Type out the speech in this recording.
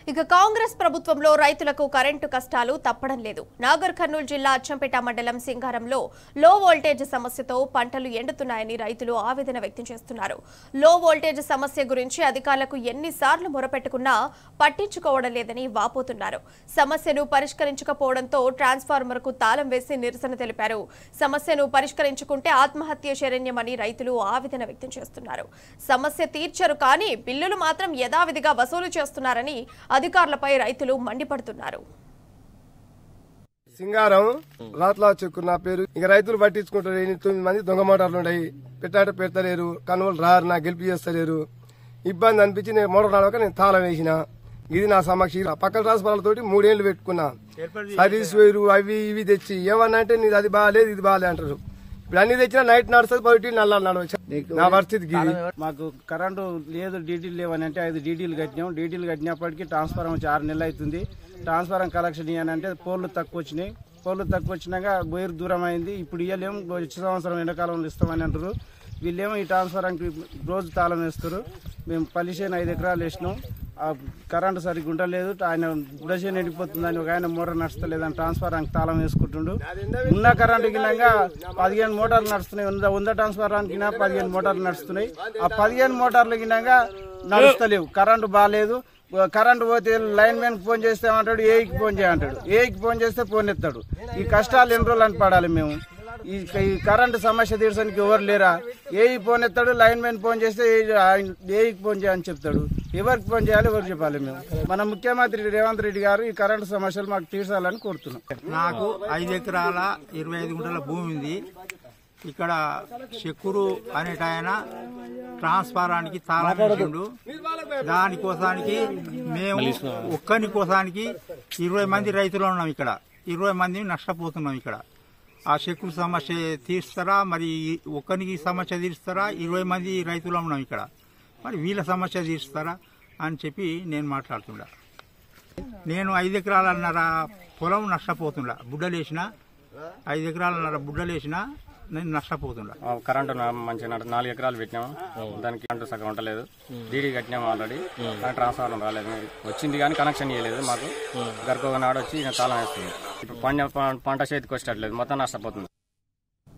ఇక కాంగ్రెస్ ప్రభుత్వంలో రైతులకు కరెంటు కష్టాలు తప్పడం లేదు. నాగర్ కర్నూలు జిల్లా అచ్చంపేట మండలం సింగారంలో లో వోల్టేజ్ సమస్యతో పంటలు ఎండుతున్నాయని రైతులు ఆవేదన వ్యక్తం చేస్తున్నారు. లో వోల్టేజ్ సమస్య గురించి అధికారులకు ఎన్నిసార్లు మొరపెట్టుకున్నా పట్టించుకోవడం లేదని వాపోతున్నారు. సమస్యను పరిష్కరించకపోవడంతో ట్రాన్స్ఫార్మర్కు తాళం వేసి నిరసన తెలిపారు. సమస్యను పరిష్కరించుకుంటే ఆత్మహత్య శరణ్యమని రైతులు ఆవేదన వ్యక్తం చేస్తున్నారు. సమస్య తీర్చరు కానీ బిల్లులు మాత్రం యథావిధిగా వసూలు చేస్తున్నారని అధికారులపై రైతులు మండిపడుతున్నారు. సింగారం రాత్లా చెక్కు నా పేరు. ఇక రైతులు పట్టించుకుంటారు. 9 మంది దొంగ మోటార్లు ఉన్నాయి. పెడతలేరు, కనువలు రారు, నా గెలిపి చేస్తలేరు. ఇబ్బంది అనిపించి నేను మోటార్ రాక నేను తాళం వేసిన. ఇది నా సమక్ష పక్కన ట్రాన్స్ఫార్మర్లతోటి 3 ఏళ్లు పెట్టుకున్నా. సర్వీస్ వేరు అవి ఇవి తెచ్చి ఏమన్నా అంటే నీది అది బాగాలేదు ఇది బాగాలే అంటారు. ఇప్పుడు అన్ని తెచ్చినా నైట్ నడుస్తుంది, బయట నల్ల నడవచ్చు. నా పరిస్థితికి మాకు కరెంటు లేదు, డీటీలు లేవని అంటే 5 డీటీలు కట్టినాం. డీటీలు కట్టినప్పటికీ ట్రాన్స్ఫార్మర్ వచ్చి 6 నెలలు అవుతుంది. ట్రాన్స్ఫార్మర్ కలెక్షన్ ఇవ్వనంటే పోల్లు తక్కువ వచ్చినాయి. పోల్లు తక్కువ వచ్చినాక బోయిర్ దూరం అయింది. ఇప్పుడు ఇవ్వలేము, వచ్చే సంవత్సరం ఎండాకాలంలో ఇస్తామని అంటారు. వీళ్ళేమో ఈ ట్రాన్స్ఫార్మర్కి రోజు తాళం వేస్తారు. మేము పల్లిసేను 5 ఎకరాలు వేసినాం. కరెంటు సరిగ్గా ఉండలేదు. ఆయన గుడసేను ఎండిపోతుందని ఒక ఆయన మోటార్ నడుస్తలేదని ట్రాన్స్ఫార్మర్కి తాళం వేసుకుంటుండు. ఉన్న కరెంటు గినంగా 15 మోటార్లు నడుస్తున్నాయి. 100 ట్రాన్స్ఫార్మర్కి 15 మోటార్లు నడుస్తున్నాయి. ఆ 15 మోటార్లు గినంగా నడుస్తలేవు. కరెంటు బాగాలేదు. కరెంటు పోతే లైన్ మ్యాన్ ఫోన్ చేస్తే ఏమంటాడు, ఏకి ఫోన్ చేయంటాడు. ఏకి ఫోన్ చేస్తే ఫోన్ ఎత్తాడు. ఈ కష్టాలు ఎన్ని రోజులు అని పడాలి మేము. ఈ కరెంటు సమస్య తీర్చడానికి ఎవరు లేరా? ఏఈ ఫోన్ ఎత్తాడు, లైన్ మ్యాన్ ఫోన్ చేస్తే ఏఈకి ఫోన్ చేయని చెప్తాడు. ఎవరికి ఫోన్ చేయాలి, ఎవరు చెప్పాలి? మేము మన ముఖ్యమంత్రి రేవంత్ రెడ్డి గారు ఈ కరెంటు సమస్యలు మాకు తీర్చాలని కోరుతున్నాం. నాకు 5 ఎకరాల 25 గుంటల భూమి ఉంది. ఇక్కడ చెక్కురు అనేట ఆయన ట్రాన్స్ఫారానికి తాళం వేసిండు. దానికోసానికి మేము ఒక్కని కోసానికి 20 మంది రైతులు ఉన్నాం. ఇక్కడ 20 మంది నష్టపోతున్నాం. ఇక్కడ ఆ చెక్కుడు సమస్య తీరుస్తారా, మరి ఒక్కరికి సమస్య తీరుస్తారా? 20 మంది రైతులు ఉన్నాం ఇక్కడ, మరి వీళ్ళ సమస్య తీరుస్తారా అని చెప్పి నేను మాట్లాడుతుండా. నేను 5 ఎకరాలన్నర పొలం నష్టపోతుండా. బుడ్డలేసిన 5 ఎకరాలన్నర బుడ్డలేసిన నేను నష్టపోతుండా. కరెంటు మంచిగా 4 ఎకరాలు పెట్టినాము. దానికి కరెంటు సగం ఉండలేదు. డీడీ కట్టినాము ఆల్రెడీ. కానీ ట్రాన్స్ఫార్మర్ రాలేదు, వచ్చింది కానీ కనెక్షన్ ఇవ్వలేదు. మాకు గర్భ నాడు వచ్చి తాళం వేస్తుంది. ఇప్పుడు పంట చేతికి వచ్చేటట్లేదు, మొత్తం నష్టపోతుంది.